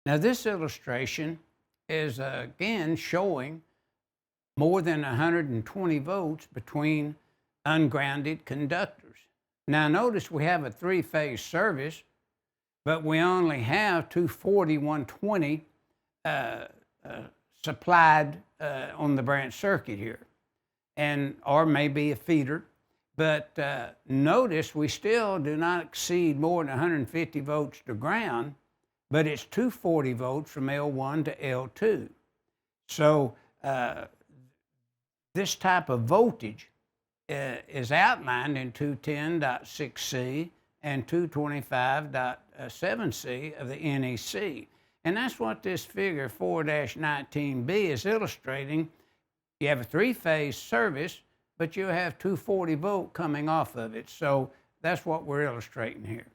Now this illustration is again showing more than 120 volts between ungrounded conductors. Now notice we have a three-phase service, but we only have 240, 120 supplied on the branch circuit here, or maybe a feeder. But notice we still do not exceed more than 150 volts to ground, but it's 240 volts from L1 to L2. So this type of voltage is outlined in 210.6C and 225.7C of the NEC. And that's what this figure 4-19B is illustrating. You have a three-phase service, but you have 240 volt coming off of it. So that's what we're illustrating here.